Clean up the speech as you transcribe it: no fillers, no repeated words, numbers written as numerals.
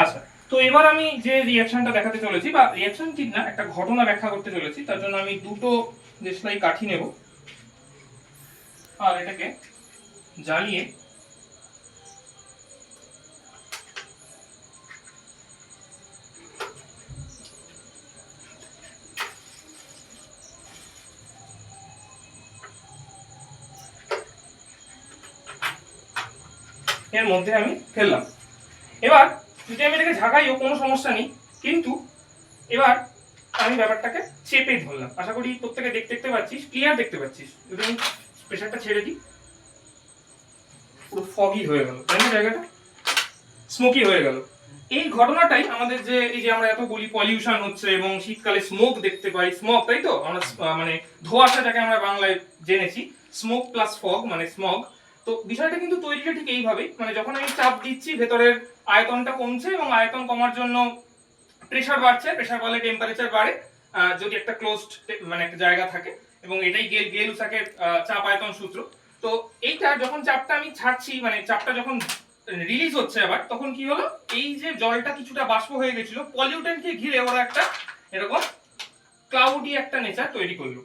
আচ্ছা, তো এবার আমি যে রিঅ্যাকশনটা দেখাতে চলেছি, বা রিঅ্যাকশন ঠিক না, একটা ঘটনা ব্যাখ্যা করতে চলেছি, তার জন্য আমি দুটো দেশলাই কাঠি নেব আর এটাকে জ্বালিয়ে এর মধ্যে আমি ফেললাম। এবার যদি আমি এটাকে ঝাঁকাইও কোনো সমস্যা নেই, কিন্তু এবার আমি ব্যাপারটাকে চেপে ধরলাম। আশা করি প্রত্যেকে দেখতে দেখতে পাচ্ছিস, ক্লিয়ার দেখতে পাচ্ছিস। যদি আমি প্রেশারটা ছেড়ে দিই, পুরো ফগি হয়ে গেল, তাই না? জায়গাটা স্মোকি হয়ে গেল। এই ঘটনাটাই আমাদের যে এই যে আমরা এত বলি পলিউশন হচ্ছে এবং শীতকালে স্মোক দেখতে পাই, স্মোক, তাই তো আমরা মানে ধোঁয়াশা যাকে আমরা বাংলায় জেনেছি, স্মোক প্লাস ফগ মানে স্মগ। তো বিষয়টা কিন্তু তৈরিটা ঠিক এইভাবেই, মানে যখন আমি চাপ দিচ্ছি ভেতরের আয়তনটা কমছে এবং আয়তন কমার জন্য প্রেসার বাড়ছে, প্রেসার বাড়লে টেম্পারেচার বাড়ে। যদি একটা ক্লোজড মানে একটা জায়গা থাকে, এবং এটাই গেল-লুসাকের চাপ আয়তন সূত্র। তো এইটা যখন চাপটা আমি ছাড়ছি, মানে চাপটা যখন রিলিজ হচ্ছে আবার, তখন কি হলো, এই যে জলটা কিছুটা বাষ্প হয়ে গেছিল, পলিউটেন্টকে ঘিরে ওরা একটা এরকম ক্লাউডি একটা নেচার তৈরি করলো।